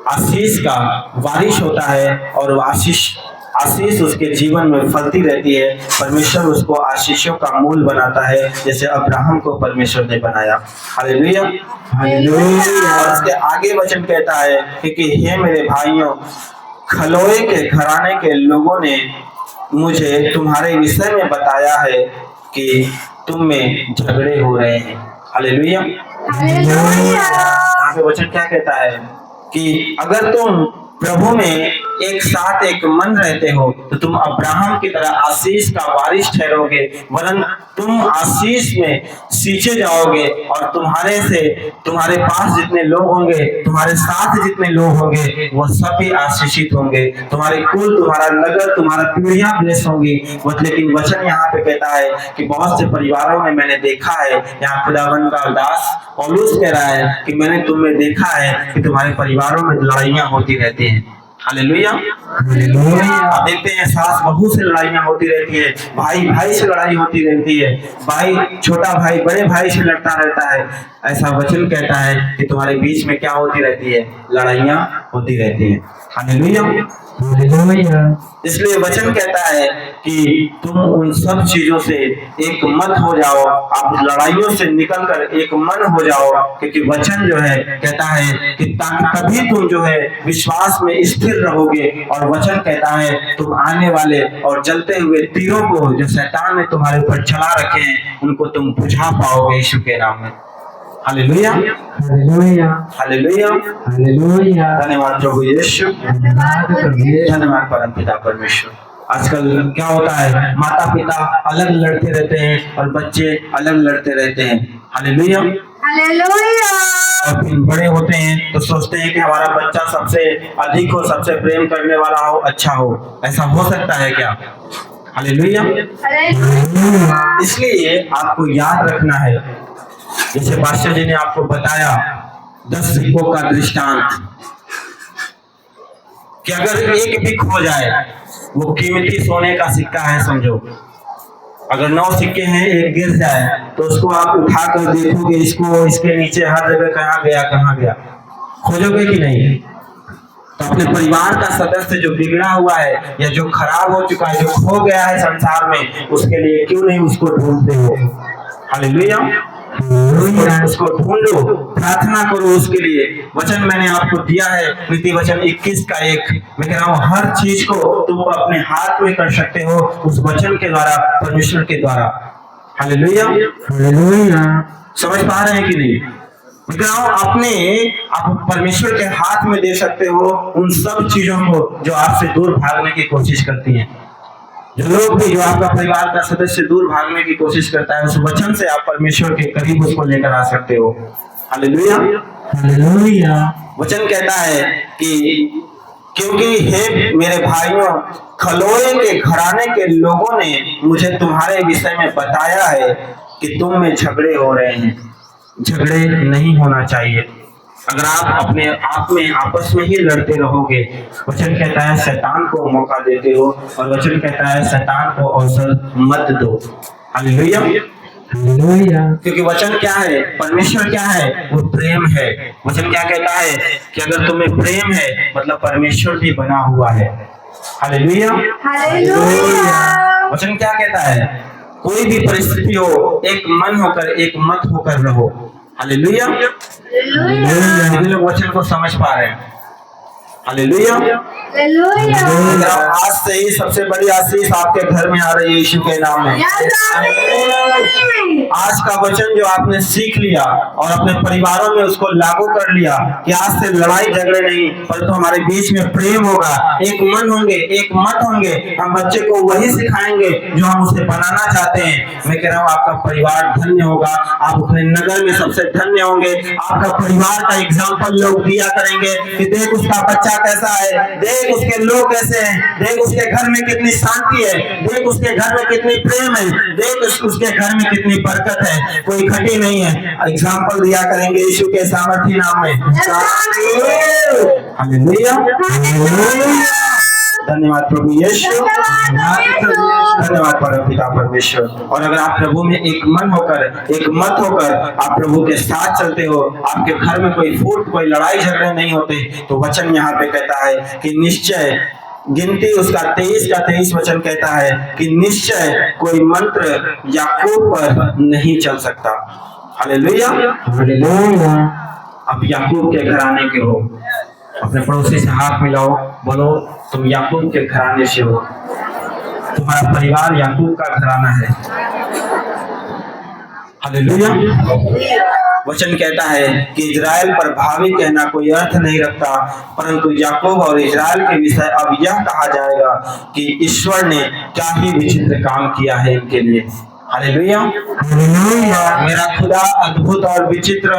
आशीष का वारिश होता है और वो आशीष उसके जीवन में फलती रहती है। परमेश्वर उसको आशीषों का मूल बनाता है, जैसे अब्राहम को परमेश्वर ने बनाया। Hallelujah, hallelujah. और उसके आगे वचन कहता है कि हे मेरे भाइयों, खलोए के घराने के लोगों ने मुझे तुम्हारे विषय में बताया है कि तुम में झगड़े हो रहे हैं। हालेलुया, यहाँ पे वचन क्या कहता है कि अगर तुम प्रभु में एक साथ एक मन रहते हो तो तुम अब्राहम की तरह आशीष का वारिश ठहरोगे, वरन तुम आशीष में सींचे जाओगे और तुम्हारे पास जितने लोग होंगे, तुम्हारे साथ जितने लोग होंगे, वो सभी आशीषित होंगे। तुम्हारे कुल, तुम्हारा नगर, तुम्हारा पीढ़ियां ब्लेस होंगी। लेकिन वचन यहाँ पे कहता है कि बहुत से परिवारों में मैंने देखा है, यहाँ खुदावंद का दास पौलुस कह रहा है कि मैंने तुम में देखा है कि तुम्हारे परिवारों में लड़ाइयां होती रहती हैं। Hallelujah, hallelujah. आप देखते हैं सास बहू से लड़ाइयां होती रहती है, भाई भाई से लड़ाई होती रहती है, भाई छोटा भाई बड़े भाई से लड़ता रहता है। ऐसा वचन कहता है कि तुम्हारे बीच में क्या होती रहती है? लड़ाइयां होती रहती है। Hallelujah, hallelujah. इसलिए वचन कहता है कि तुम उन सब चीजों से एक मत हो जाओ, आप लड़ाइयों से निकलकर एक मन हो जाओ, क्योंकि वचन जो है कहता है कि तभी तुम जो है विश्वास में स्थिर रहोगे। और वचन कहता है तुम आने वाले और जलते हुए तीरों को जो शैतान ने तुम्हारे ऊपर चला रखे हैं उनको तुम बुझा पाओगे यीशु के नाम में। Hallelujah, hallelujah, hallelujah, hallelujah. धन्यवाद प्रभु यीशु, धन्यवाद परम पिता परमेश्वर। आजकल क्या होता है, माता पिता अलग लड़ते रहते हैं और बच्चे अलग लड़ते रहते हैं। Hallelujah, hallelujah. और फिर बड़े होते हैं तो सोचते हैं कि हमारा बच्चा सबसे अधिक हो, सबसे प्रेम करने वाला हो, अच्छा हो। ऐसा हो सकता है क्या? Hallelujah, hallelujah. इसलिए आपको याद रखना है, जैसे पास्टर जी ने आपको बताया 10 सिक्कों का दृष्टांत, कि अगर एक भी खो जाए, वो कीमती सोने का सिक्का है समझो। अगर 9 सिक्के हैं, एक गिर जाए तो उसको आप उठा कर देखोगे, इसको इसके नीचे हर जगह कहाँ गया, खोजोगे कि नहीं? तो अपने परिवार का सदस्य जो बिगड़ा हुआ है या जो खराब हो चुका है, जो खो गया है संसार में, उसके लिए क्यों नहीं उसको ढूंढते हो? हालेलुया, उसको ढूंढो, प्रार्थना करो उसके लिए। वचन मैंने आपको दिया है, नीति वचन 21 का 1। मैं कह रहा हूँ हर चीज को तुम अपने हाथ में कर सकते हो उस वचन के द्वारा, परमेश्वर के द्वारा। Hallelujah, hallelujah. समझ पा रहे हैं कि नहीं? मैं कह रहा हूँ आप परमेश्वर के हाथ में दे सकते हो उन सब चीजों को जो आपसे दूर भागने की कोशिश करती हैं। जो लोग भी, जो आपका परिवार का सदस्य दूर भागने की कोशिश करता है, उस वचन से आप परमेश्वर के करीब उसको लेकर आ सकते हो। Hallelujah, hallelujah. वचन कहता है कि क्योंकि हे मेरे भाइयों, खलोए के घराने के लोगों ने मुझे तुम्हारे विषय में बताया है कि तुम में झगड़े हो रहे हैं। झगड़े नहीं होना चाहिए। अगर आप अपने आप में आपस में ही लड़ते रहोगे, वचन कहता है शैतान को मौका देते हो, और वचन कहता है शैतान को अवसर मत दो। Hallelujah, hallelujah. क्योंकि वचन क्या है, परमेश्वर क्या है, वो प्रेम है। वचन क्या कहता है कि अगर तुम्हें प्रेम है मतलब परमेश्वर भी बना हुआ है। हालेलुया। हालेलुया। वचन क्या कहता है, कोई भी परिस्थिति हो एक मन होकर एक मत होकर रहो। हालेलुया। हालेलुया। कितने लोग वचन को समझ पा रहे हैं? हालेलुया। हालेलुया। आज से ही सबसे बड़ी आशीष आपके घर में आ रही है यीशु के नाम में। आज का वचन जो आपने सीख लिया और अपने परिवारों में उसको लागू कर लिया कि आज से लड़ाई झगड़े नहीं, परंतु हमारे बीच में प्रेम होगा, एक मन होंगे, एक मत होंगे। हम बच्चे को वही सिखाएंगे जो हम उसे बनाना चाहते हैं। मैं कह रहा हूँ आपका परिवार धन्य होगा, आप अपने नगर में सबसे धन्य होंगे। आपका परिवार का एग्जाम्पल लोग दिया करेंगे कि देख उसका बच्चा कैसा है, देख उसके लोग कैसे हैं, देख उसके घर में कितनी शांति है, देख उसके घर में कितनी प्रेम है, देख उसके घर में कितनी बरकत है, कोई घटी नहीं है। एग्जाम्पल दिया करेंगे यीशु के सामर्थी नाम में। हालेलुया। धन्यवाद प्रभु यीशु, धन्यवाद परमपिता परमेश्वर। और अगर आप प्रभु में एक मन होकर एक मत होकर आप प्रभु के साथ चलते हो, आपके घर में कोई फूट कोई लड़ाई झगड़े नहीं होते, तो वचन यहाँ पे कहता है कि निश्चय, गिनती उसका 23 का 23 वचन कहता है कि निश्चय कोई मंत्र याकूब पर नहीं चल सकता। हालेलुया। हालेलुया। अब याकूब के घराने के हो, अपने पड़ोसी से हाथ मिलाओ, बोलो तुम याकूब के घराने से हो, तुम्हारा परिवार याकूब का घराना है। हालेलुया। वचन कहता है कि इजराइल पर भावी कहना कोई अर्थ नहीं रखता, परंतु याकूब और इजराइल के विषय अब यह कहा जाएगा कि ईश्वर ने क्या ही विचित्र काम किया है इनके लिए। हालेलुया। मेरा खुदा अद्भुत और विचित्र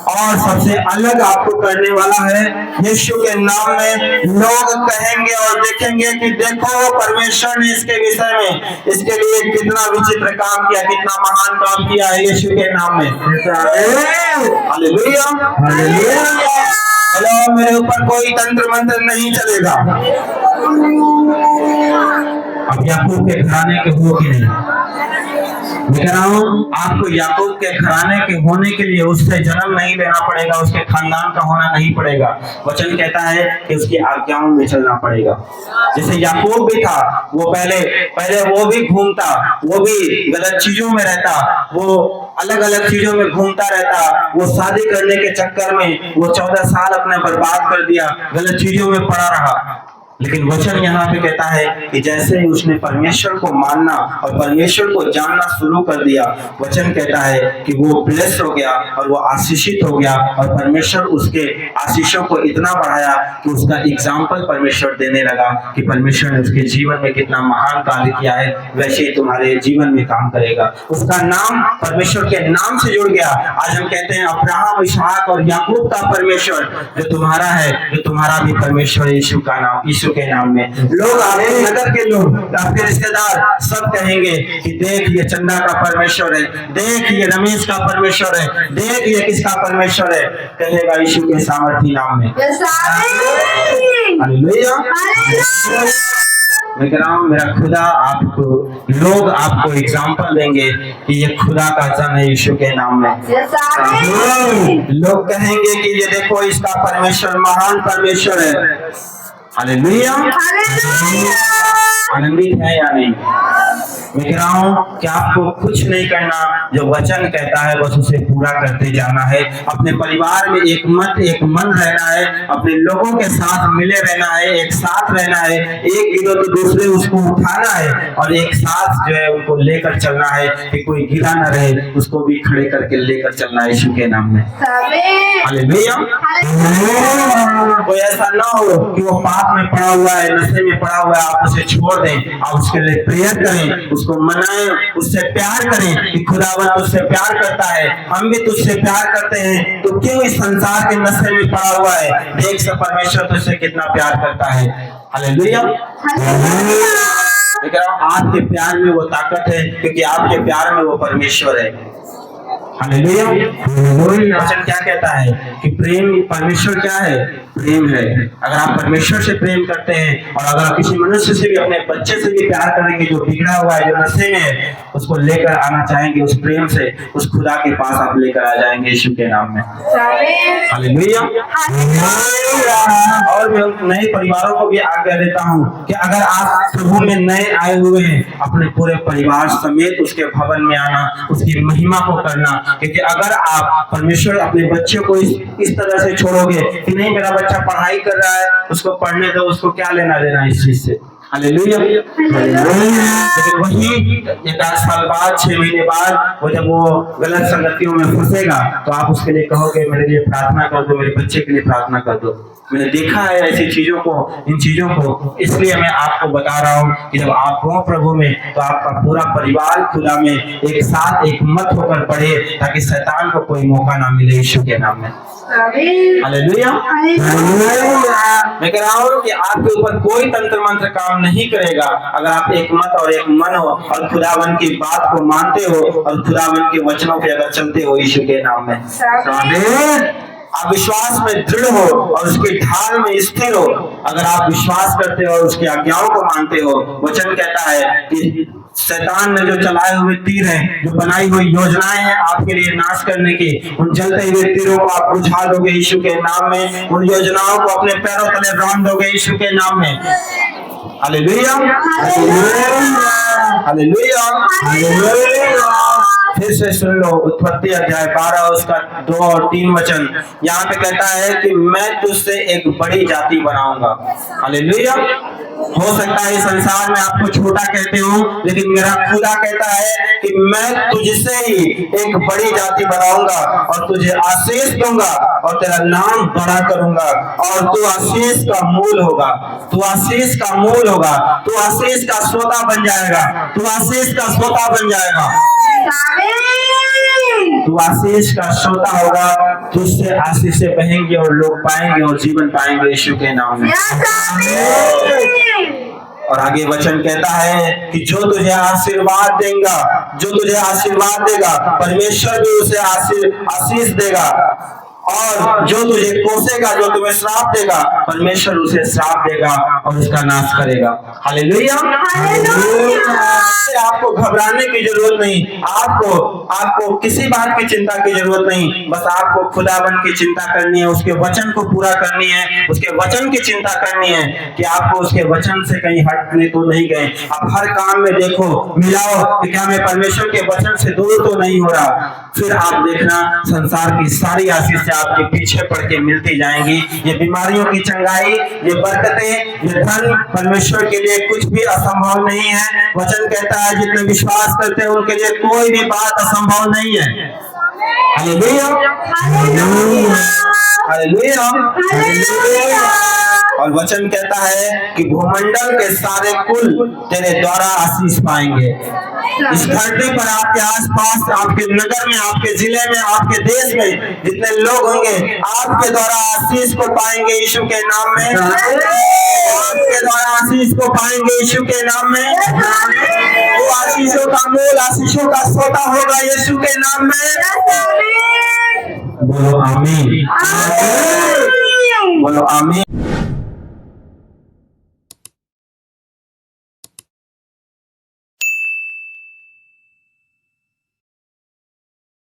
और सबसे अलग आपको करने वाला है। यीशु के नाम में लोग कहेंगे और देखेंगे कि देखो परमेश्वर ने इसके विषय में इसके लिए कितना विचित्र काम किया, कितना महान काम किया है यीशु के नाम में। हालेलुया। हेलो, मेरे ऊपर कोई तंत्र मंत्र नहीं चलेगा। अब याकूब के घराने के हो कि नहीं? मैं कह रहा हूँ आपको याकूब के घराने के होने के लिए उससे जन्म नहीं लेना पड़ेगा, उसके खानदान का होना नहीं पड़ेगा। वचन कहता है कि उसकी आज्ञाओं में चलना पड़ेगा। जैसे याकूब भी था, वो पहले वो भी घूमता, वो भी गलत चीजों में रहता, वो अलग अलग चीजों में घूमता रहता, वो शादी करने के चक्कर में वो 14 साल अपने बर्बाद कर दिया, गलत चीजों में पड़ा रहा। लेकिन वचन यहाँ पे कहता है कि जैसे ही उसने परमेश्वर को मानना और परमेश्वर को जानना शुरू कर दिया, वचन कहता है कि वो ब्लेस्ड हो गया और वो आशीषित हो गया, और परमेश्वर उसके आशीषों को इतना बढ़ाया कि उसका एग्जाम्पल परमेश्वर देने लगा कि परमेश्वर ने उसके जीवन में कितना महान कार्य किया है, वैसे ही तुम्हारे जीवन में काम करेगा। उसका नाम परमेश्वर के नाम से जुड़ गया। आज हम कहते हैं अब्राहम, इसहाक और याकूब का परमेश्वर जो तुम्हारा है, जो तुम्हारा भी परमेश्वर यीशु का नाम, यीशु के नाम में। लोग आपके नगर के लोग, आपके रिश्तेदार सब कहेंगे कि देख ये चंदा का परमेश्वर है, देख ये रमेश का परमेश्वर है, देख ये किसका परमेश्वर है, कहेगा यीशु के सामर्थी नाम में। हालेलुया। मैं कह रहा हूँ मेरा खुदा आपको, लोग आपको एग्जाम्पल देंगे कि ये खुदा का जन है यीशु के नाम में। लोग कहेंगे कि ये देखो इसका परमेश्वर महान परमेश्वर है। हालेलुया। आनंदित है या नहीं? मैं कह रहा हूँ कि आपको कुछ नहीं करना, जो वचन कहता है बस उसे पूरा करते जाना है। अपने परिवार में एक मत एक मन रहना है, अपने लोगों के साथ मिले रहना है, एक साथ रहना है, एक गिरो तो दूसरे उसको उठाना है, और एक साथ जो है उनको लेकर चलना है कि कोई गिरा न रहे, उसको भी खड़े करके लेकर चलना है यीशु के नाम में। हालेलुया। कोई ऐसा ना हो कि वो पाप में पड़ा हुआ है, नशे में पड़ा हुआ है, आप उसे छोड़ दें, आप उसके लिए प्रेयर करें, उसको मनाएं, उससे प्यार करें कि खुदावन तुझसे प्यार करता है, हम भी तुझसे प्यार करते हैं, तो क्यों इस संसार के नशे में पड़ा हुआ है? देख से परमेश्वर तुझसे कितना प्यार करता है। हालेलुया। आपके प्यार में वो ताकत है, क्योंकि आपके प्यार में वो परमेश्वर है। हालेलुया। हालेलुया। वचन क्या कहता है कि प्रेम, परमेश्वर क्या है? प्रेम है। अगर आप परमेश्वर से प्रेम करते हैं और अगर आप किसी मनुष्य से भी, अपने बच्चे से भी प्यार करेंगे जो बिगड़ा हुआ है, जो नशे में है, उसको लेकर आना चाहेंगे, उस प्रेम से उस खुदा के पास आप लेकर आ जाएंगे यीशु के नाम में। आमीन। हालेलुया। और मैं नए परिवारों को भी आज्ञा देता हूँ कि अगर आप प्रभु में नए आए हुए हैं, अपने पूरे परिवार समेत उसके भवन में आना, उसकी महिमा को करना। क्योंकि अगर आप परमेश्वर अपने बच्चे को इस तरह से छोड़ोगे कि नहीं मेरा बच्चा पढ़ाई कर रहा है, उसको पढ़ने दो, उसको क्या लेना देना इस चीज से। हालेलुया। लेकिन वही 1 साल बाद, 6 महीने बाद वो जब वो गलत संगतियों में फंसेगा तो आप उसके लिए कहोगे मेरे लिए प्रार्थना कर दो, मेरे बच्चे के लिए प्रार्थना कर दो। मैंने देखा है ऐसी चीजों को, इन चीजों को, इसलिए मैं आपको बता रहा हूँ कि जब आप हो प्रभु में तो आपका पूरा परिवार खुदा में एक साथ एक मत होकर पढ़े, ताकि शैतान को कोई मौका ना मिले यीशु के नाम में। आमीन। हालेलुया। मैं कह रहा हूँ कि आपके ऊपर कोई तंत्र मंत्र काम नहीं करेगा अगर आप एक मत और एक मन हो और खुदावन की बात को मानते हो और खुदावन के वचनों पे अगर चलते हो यीशु के नाम में। आमीन। आप विश्वास में दृढ़ हो और उसके ढाल में स्थिर हो। अगर आप विश्वास करते हो और उसकी आज्ञाओं को मानते हो, वचन कहता है कि शैतान ने जो चलाए हुए तीर हैं, जो बनाई हुई योजनाएं हैं आपके लिए नाश करने की, उन जलते हुए तीरों को आप बुझा दोगे यीशु के नाम में। उन योजनाओं को अपने पैरों तले रौंद दोगे यीशु के नाम में। हालेलुया। हालेलुया। हालेलुया। फिर से सुन लो, उत्पत्ति अध्याय 12 उसका 2 और 3 वचन। यहाँ पे कहता है कि मैं तुझसे एक बड़ी जाति बनाऊंगा। हालेलुया। हो सकता है इस संसार में आपको छोटा कहते हो, लेकिन मेरा खुदा कहता है कि मैं तुझसे ही एक बड़ी जाति बनाऊंगा और तुझे आशीष दूंगा और तेरा नाम बड़ा करूंगा और तू आशीष का मूल होगा। तू आशीष का मूल होगा। तू आशीष का श्रोता बन जाएगा। तू आशीष का श्रोता बन जाएगा। तू आशीष का श्रोता होगा। तुझसे आशीषें बहेंगी और लोग पाएंगे और जीवन पाएंगे यीशु के नाम में। और आगे वचन कहता है कि जो तुझे आशीर्वाद देगा, जो तुझे आशीर्वाद देगा, परमेश्वर भी उसे आशीष देगा। और जो तुझे कोसेगा, जो तुम्हें श्राप देगा, परमेश्वर उसे श्राप देगा और उसका नाश करेगा। हालेलुया। आपको घबराने की जरूरत नहीं। आपको किसी बात की चिंता की जरूरत नहीं। बस आपको खुदाबंद की चिंता करनी है, उसके वचन को पूरा करनी है, उसके वचन की चिंता करनी है कि आपको उसके वचन से कहीं हटने तो नहीं गए। आप हर काम में देखो, मिलाओ कि क्या मैं परमेश्वर के वचन से दूर तो नहीं हो रहा। फिर आप देखना संसार की सारी आशीष आपके पीछे पड़ के मिलती जाएंगी। ये बीमारियों की चंगाई, ये बरकतें, ये धन परमेश्वर के लिए कुछ भी असंभव नहीं है। वचन कहता है जितने विश्वास करते हैं उनके लिए कोई भी बात असंभव नहीं है। हालेलुया। हालेलुया। और वचन कहता है कि भूमंडल के सारे कुल तेरे द्वारा आशीष पाएंगे। इस धरती पर आपके आसपास, आपके नगर में, आपके जिले में, आपके देश में जितने लोग होंगे आपके द्वारा आशीष को पाएंगे यीशु के नाम में। आपके द्वारा आशीष को पाएंगे यीशु के नाम में। वो आशीषों का मूल, आशीषों का श्रोता होगा यीशु के नाम में। बोलो आमीन।